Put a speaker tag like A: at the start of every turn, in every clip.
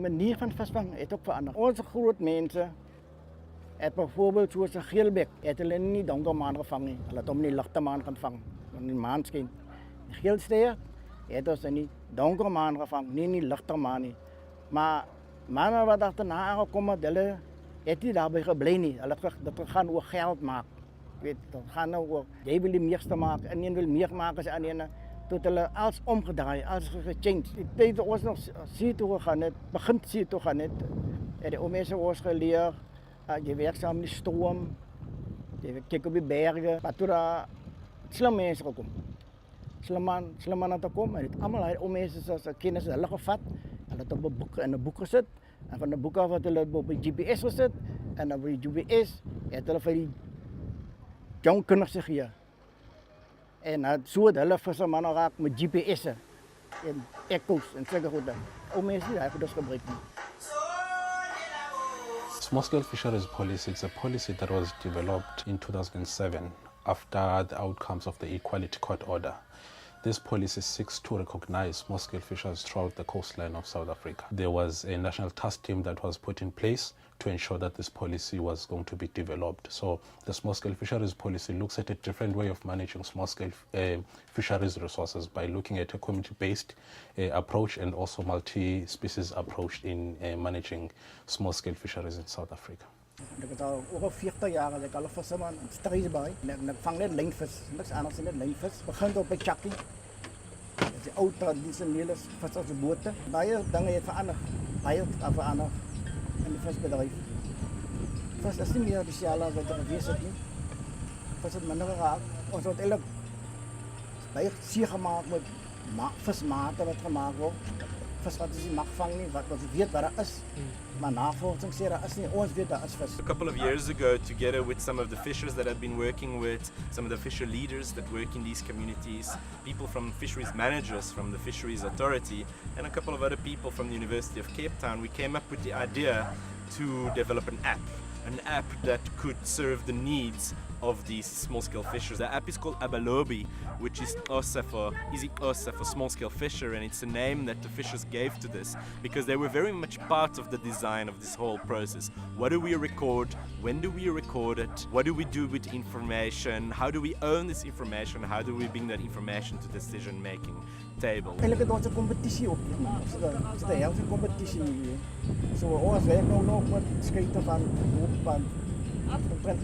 A: manier van visvang het ook veranderd. Onze groot mensen het bijvoorbeeld zoals een geelbek, het hulle nie donker maan gevang nie. Hulle het hom in die ligte maan gaan vang, in die maan skyn. Die geelsteer het ons in die donker maan gevang, nie in die ligte maan nie. Maar manne wat agterna aangekom het, hulle het nie daarbij gebly nie. Hulle het dit gaan oor geld maak. Weet, dit gaan nou oor jy wil die meeste maak en een wil meer maak as aan ene. Tot hulle alles omgedraai, alles gechange. Die tyd dat ons nog see toe gegaan het, begin see toe gaan het, het die ou mense ons geleer, jy werk saam in die stroom, jy kyk op die berge, maar toe daar slim mense gekom. Slim man het gekom en het allemaal die ou mense soos kennis hulle gevat, hulle het op 'n boek in 'n boek gesit, en van 'n boek af het hulle op 'n GPS gesit, en op die GPS het hulle vir die jong kinders gegee. En so het hulle visserman geraak met GPS'e en echo's en sulke goede. Ou mense die hy dus gebruik nie.
B: Small-scale fisheries policy, it's a policy that was developed in 2007 after the outcomes of the Equality Court order. This policy seeks to recognize small-scale fisheries throughout the coastline of South Africa. There was a national task team that was put in place to ensure that this policy was going to be developed. So the small-scale fisheries policy looks at a different way of managing small-scale fisheries resources by looking at a community-based approach and also multi-species approach in managing small-scale fisheries in South Africa.
A: Ik heb al over 40 jaar dat ik al visserman streesbaai. Ik vang net lijnvis, niks anders dan net lijnvis. Begint op een chakkie. Dat is die oude traditionele vissersboten. Baie dingen het veranderd. Baie het veranderd in het visbedrijf. Vis is niet meer dezelfde als wat er geweest is. Vis is minder geraakt. Ons wordt eigenlijk baie zeer gemaakt met vismaten wat gemaakt wordt. Vis wat is die mag vangen nie, wat weet wat er is. Maar navorsing sê daar is nie, ons weet daar is vis.
C: A couple of years ago, together with some of the fishers that I've been working with, some of the fisher leaders that work in these communities, people from fisheries managers from the Fisheries Authority, and a couple of other people from the University of Cape Town, we came up with the idea to develop an app that could serve the needs of these small-scale fishers. The app is called Abalobi, which is Xhosa for small-scale fisher, and it's a name that the fishers gave to this because they were very much part of the design of this whole process. What do we record? When do we record it? What do we do with information? How do we own this information? How do we bring that information to decision-making table?
A: Eigenlijk het ons een competitie op. Het is de hele competitie nu. Zo, ons werk nou nog met schieten van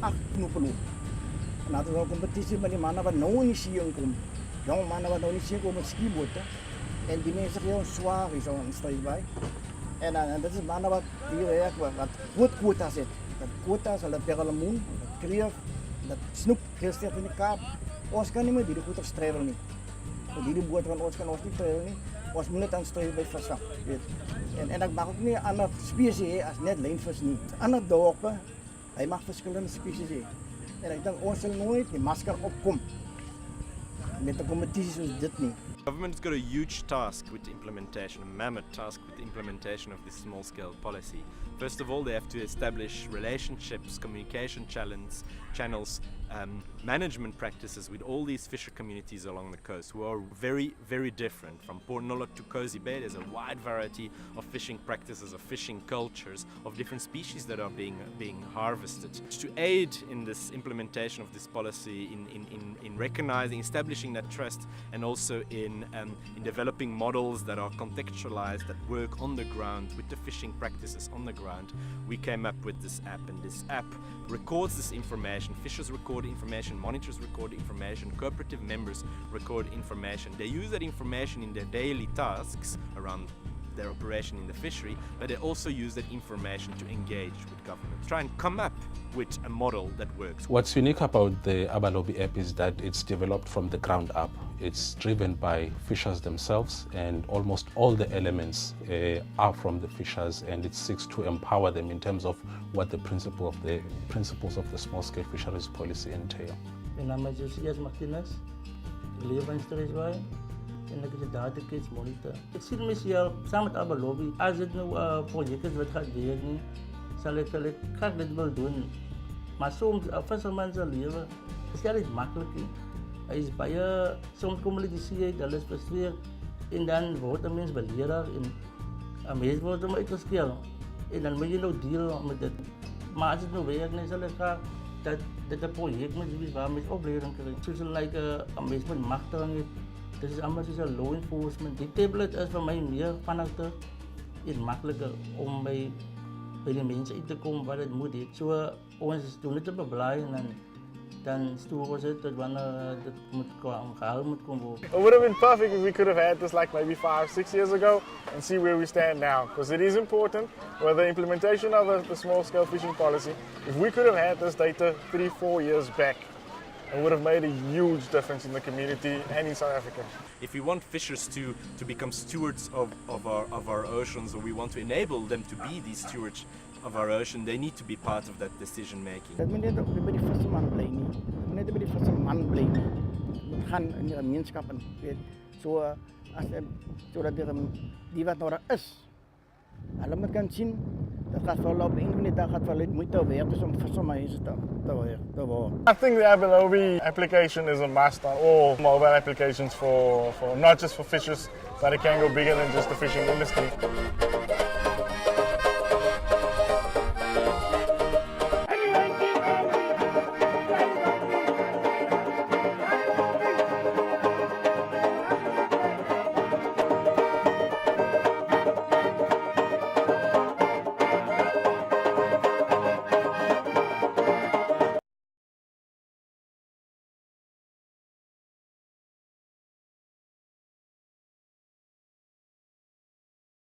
A: 8 knopen op. En dat is ook een competitie met die mannen wat nou in de zee komen. Jonge mannen wat nou in de zee komen met skiboten. En die mensen heel zwaar is zo'n strijd bij. En dat is mannen wat die werk wat goed quota's zit. Dat quota's, dat perlemoen, dat kreef, dat snoep, geelsteert in de kaap. Ons kan niet meer die goed strijden niet. Die boot van ons kan ons niet strijden niet. Ons moet net aan strijden bij visvang. En dat mag ook niet aan een species als net lijnvis niet. Andere dorpen, hij mag verschillende species hebben. En ik denk, ons zal nooit die masker opkomen. Met de competitie zoals dit niet.
C: The government has got a huge task with implementation, a mammoth task with the implementation of this small-scale policy. First of all, they have to establish relationships, communication channels, management practices with all these fisher communities along the coast who are very, very different. From Port Nolloth to Cozy Bay, there's a wide variety of fishing practices, of fishing cultures, of different species that are being harvested. To aid in this implementation of this policy, in recognizing, establishing that trust, and also in developing models that are contextualized, that work on the ground with the fishing practices on the ground, we came up with this app, and this app records this information. Fishers record information, monitors record information, cooperative members record information. They use that information in their daily tasks around their operation in the fishery, but they also use that information to engage with government, try and come up with a model that works.
B: What's unique about the Abalobi app is that it's developed from the ground up. It's driven by fishers themselves, and almost all the elements are from the fishers, and it seeks to empower them in terms of what the principles of the small-scale fisheries policy entail.
D: Mijn naam is Sias Mathius, ik leef in Stuart en ik is de datakidsmonitor. Ik zie mezelf samen met Abalobi, als het nou projecten wat gaat werken, zal ik graag dit wel doen. Maar soms, visserman zijn leven is niet makkelijk. Hij is soms komen die zee, dat is frustreerd. En dan wordt een mens beleraar Een mens wordt er maar uitgeskeeld. En dan moet je nou dealen met dit. Maar als het nou werkt, dan zal het graag dat het project moet zijn waar mensen opleiding krijgen. Zoals een mens met machtiging heeft. Dat is allemaal zoals law enforcement. Die tablet is voor mij meer vanuit is makkelijker om bij de mensen uit te komen waar het moet. Zo ons doen het te beblijden en dan sturen ze het tot wanneer het gehaald moet komen.
E: It would have been perfect if we could have had this like maybe 5, 6 years ago and see where we stand now. Because it is important with the implementation of the small-scale fishing policy. If we could have had this data 3, 4 years back, it would have made a huge difference in the community and in South Africa.
C: If we want fishers to become stewards of our oceans, or we want to enable them to be these stewards of our ocean, they need to be part of that decision making.
A: Dat moet net ook bij die visserman bly nie. Dat moet net by die visserman bly nie. Dit gaan in die gemeenskap en weet so as sodat die wat nou daar is. Hulle moet kan sien dat gaat vir hulle op een minuut dan gaat vir hulle moeite werd is om vissermense te word.
E: I think the Abalobi application is a must on all mobile applications for not just for fishers, but it can go bigger than just the fishing industry.